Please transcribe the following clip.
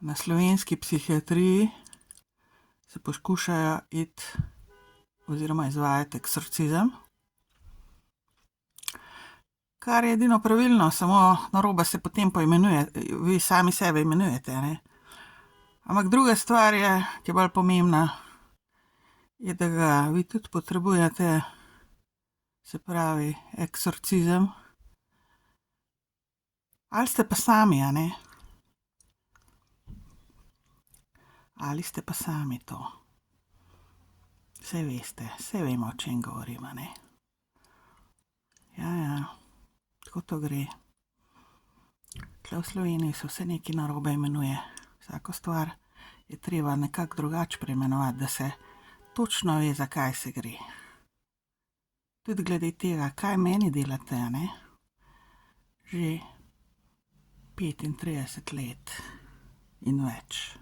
Na slovenski psihiatriji se poskušajo iti oziroma izvajati eksorcizem, kar je edino pravilno, samo narobe se potem poimenuje, vi sami sebe imenujete, ne. Ampak druga stvar je, ki je bolj pomembna, je, da ga vi tudi potrebujete, se pravi eksorcizem. Ali ste pa sami, a ne? Ali ste pa sami to? Saj veste, saj vemo, o čem govorim, a ne? Ja, tako to gre. Tule v Sloveniji se vse nekaj narobe imenuje. Vsako stvar je treba nekako drugače preimenovati, da se točno ve, za kaj se gre. Tudi glede tega, kaj meni delate, a ne? Že 35 let in več.